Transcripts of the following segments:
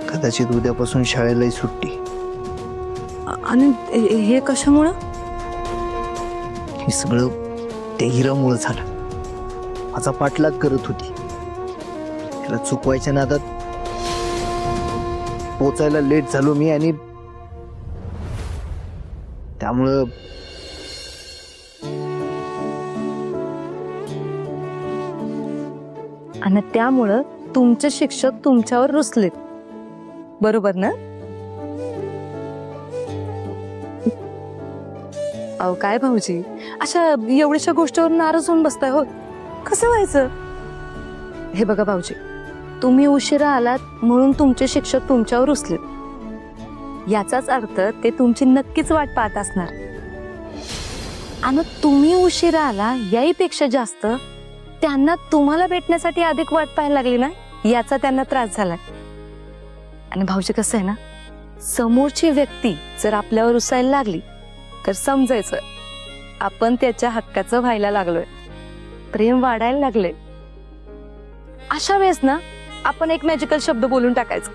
कदाचित उद्यापासून शाळेलाही सुट्टी. आणि हे कशामुळं? हे सगळं त्या हिरामुळे झालं. माझा पाठलाग करत होती, त्याला चुकवायच्या नादात पोचायला लेट झालो मी, आणि त्यामुळं आणि त्यामुळं तुमचे शिक्षक तुमच्यावर रुसलेत, बरोबर ना? अहो काय भाऊजी, अशा एवढ्याशा गोष्टीवर नाराज होऊन बसताय हो, कसं व्हायचं? हे बघा भाऊजी, तुम्ही उशिरा आलात म्हणून तुमचे शिक्षक तुमच्यावर रुसलेत, याचाच अर्थ ते तुमची नक्कीच वाट पाहत असणार. आणि तुम्ही उशिरा आला याहीपेक्षा जास्त त्यांना तुम्हाला भेटण्यासाठी अधिक वाट पाहायला लागली ना, याचा त्यांना त्रास झालाय. आणि भाऊजी कसं आहे ना, समोरची व्यक्ती जर आपल्यावर रुसायला लागली तर समजायचं आपण त्याच्या हक्काचं व्हायला लागलोय, प्रेम वाढायला लागले. अशा वेळेस ना आपण एक मॅजिकल शब्द बोलून टाकायचा.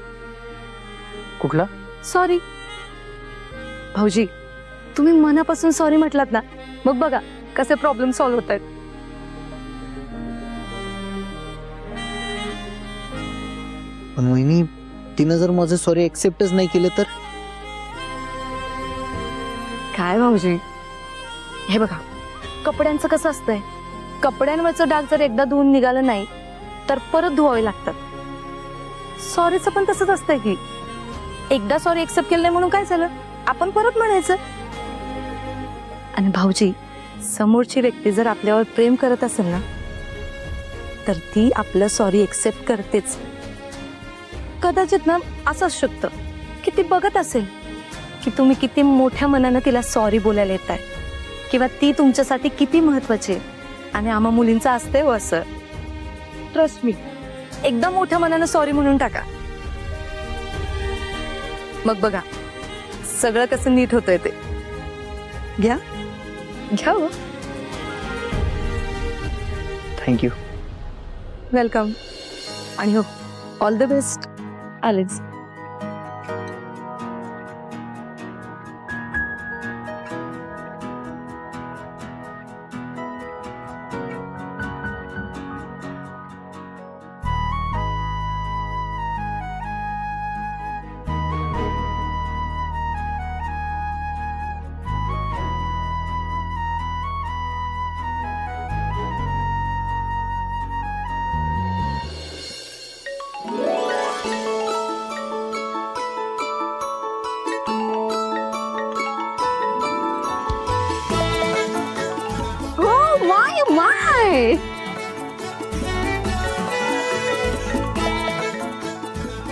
कुठला? सॉरी. भाऊजी तुम्ही मनापासून सॉरी म्हटलात ना, मग बघा कसे प्रॉब्लेम सॉल्व्ह होत आहेत. पण वहिनी, तिनं जर माझं सॉरी एक्सेप्टच नाही केलं तर? काय भाऊजी, हे बघा कपड्यांचं कसं असतंय, कपड्यांवरचं डाग जर एकदा धुवून निघालं नाही तर परत धुवावे लागतात. सॉरीचं पण तसंच असतंय की एकदा सॉरी एक्सेप्ट केलं नाही म्हणून काय झालं, आपण परत म्हणायचं. आणि भाऊजी, समोरची व्यक्ती जर आपल्यावर प्रेम करत असेल ना तर ती आपलं सॉरी एक्सेप्ट करतेच. कदाचित ना असं असू शकतं की ती बघत असेल की तुम्ही किती मोठ्या मनानं तिला सॉरी बोलायला येताय, किंवा ती तुमच्यासाठी किती महत्वाची आहे. आणि आम्हा मुलींचं असतंय हो असं, ट्रस्ट मी, एकदम मोठ्या मनानं सॉरी म्हणून टाका, मग बघा सगळं कसं नीट होतंय ते. घ्या घ्या हो. थँक्यू. वेलकम. आणि हो, ऑल द बेस्ट. आलेच.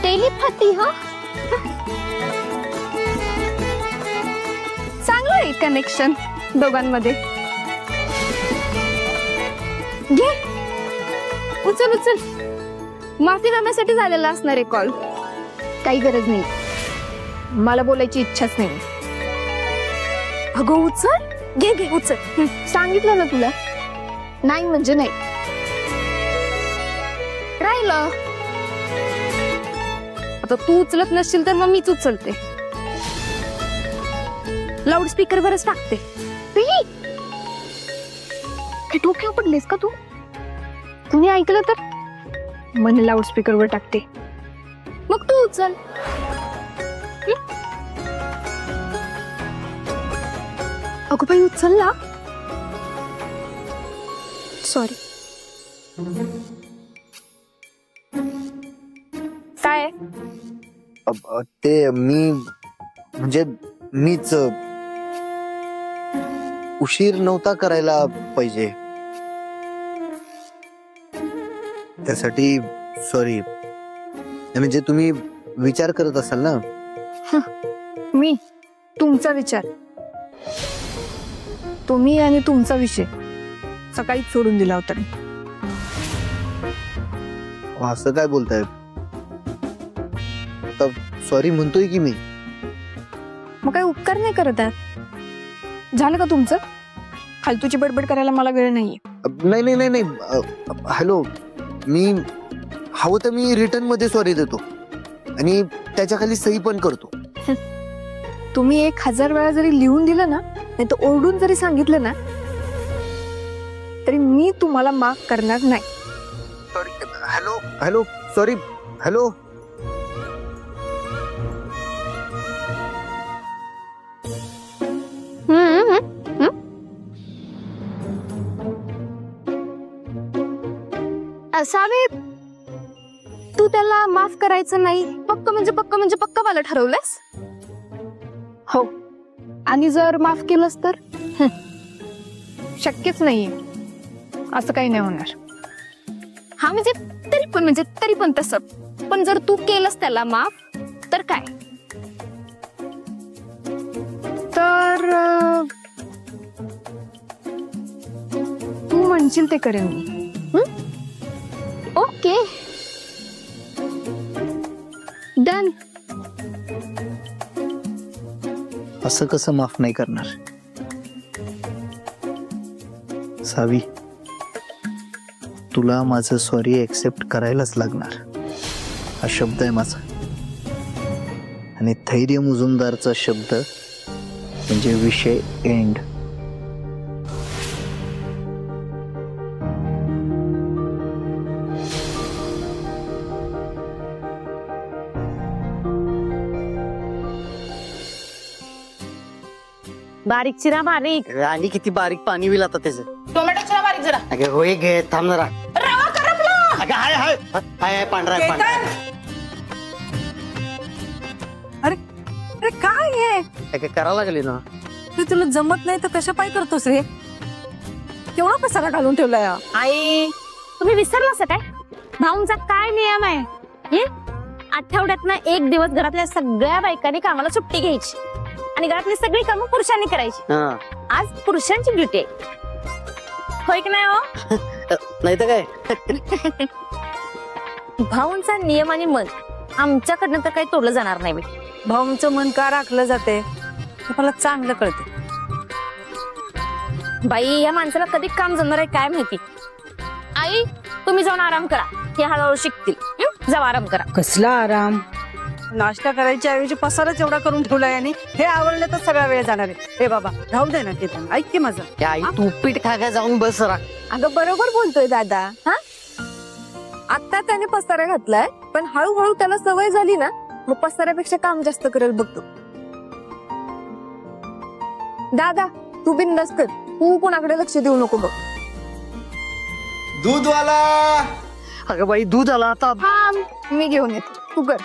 टेलिपॅथी, हा चांगलं आहे कनेक्शन दोघांमध्ये. घे, उचल उचल. माफी मागण्यासाठी झालेला असणार आहे कॉल. काही गरज नाही, मला बोलायची इच्छाच नाही. अगो उचल, घे घे उचल. सांगितलं ना तुला, नाही म्हणजे नाही. राहिलं आता तू उचलत नसशील तर मग मीच उचलते. लाऊडस्पीकर वरच टाकते. काय डोक्यावर पडलेस का तू? तुम्ही ऐकलं तर मन लाऊडस्पीकर वर टाकते, मग तू उचल. अगो बाई उचल ना. सॉरी. काय ते म्हणजे मीच उशीर नव्हता करायला पाहिजे, त्यासाठी सॉरी. म्हणजे तुम्ही विचार करत असाल ना. मी तुमचा विचार, तुम्ही आणि तुमचा विषय सकाळीच सोडून दिला होता. असं काय बोलताय? सॉरी म्हणतोय की मी. मग काय उपकार नाही करत आहात? झालं का तुमचं? फालतूची बडबड करायला मला वेळ नाहीये. नाही नाही नाही नाही. हॅलो, मी हवं तर मी रिटर्न मध्ये सॉरी देतो, आणि त्याच्या खाली सही पण करतो. तुम्ही 1000 वेळा जरी लिहून दिलं ना, नाही तर ओरडून जरी सांगितलं ना, तरी मी तुम्हाला माफ करणार नाही. Sorry. Hello hello sorry. Hello. सावे, तू त्याला माफ करायचं नाही पक्क म्हणजे पक्क मला ठरवलंस? हो. आणि जर माफ केलंस तर? शक्यच नाहीये. असं काही नाही होणार. हा म्हणजे तरी पण तसं. पण जर तू केलंस त्याला माफ तर काय? तर तू म्हणशील ते करेन मी. Okay, done. असं कसं माफ नाही करणार सावी? तुला माझं सॉरी एक्सेप्ट करायलाच लागणार. हा शब्द आहे माझा. आणि धैर्य मुजुमदारचा शब्द म्हणजे विषय एंड. बारीक चिरा बारीक. आणि किती बारीक पाणी होईल आता त्याचं. टोमॅटो चिरा बारीक जरा. अगं होय घे, थांब जरा. रवा करपला. अगं हाय हाय हाय हाय पांढरा आहे, पांढरा आहे. अरे काय आहे? अगं करावं लागली ना. ते तुला जमत नाही तर कशा पाय करतोस रे? केवढा पसारा घालून ठेवलाय. आई तुम्ही विसरलास काय? भाऊंचा काय नियम आहे? आठवड्यातनं 1 दिवस घरातल्या सगळ्या बायकांनी कामाला सुट्टी घ्यायची आणि घरातली सगळी कामं पुरुषांनी करायची. आज पुरुषांची ड्युटी आहे, होय की नाही? हो नाही तर काय. भाऊंचा नियम आणि मन आमच्याकडनं तर काही तोडलं जाणार नाही. मी भाऊंचं मन का राखलं जाते मला चांगलं कळते. बाई या माणसाला कधी काम जमणार आहे काय माहिती. आई तुम्ही जाऊन आराम करा, हे हळूहळू शिकतील. जाऊ आराम करा. कसला आराम? नाश्ता करायच्या ऐवजी पसाराच एवढा करून ठेवलाय आणि हे आवडलं तर सगळा वेळ जाणार आहे. हे बाबा राहू दे ना, केतन ऐक की माझं. आई तू पीठ खा जाऊन बस रा. अगं बरोबर बोलतोय दादा. हा, आता त्याने पसारा घातलाय, पण हळूहळू त्याला सवय झाली ना, मग पसाऱ्यापेक्षा काम जास्त करेल बघतो. दादा तू बिंदास कर, तू कोणाकडे लक्ष देऊ नको बघ. दूधवाला. अगं बाई दूध आला आता. हा मी घेऊन येतो, तू कर.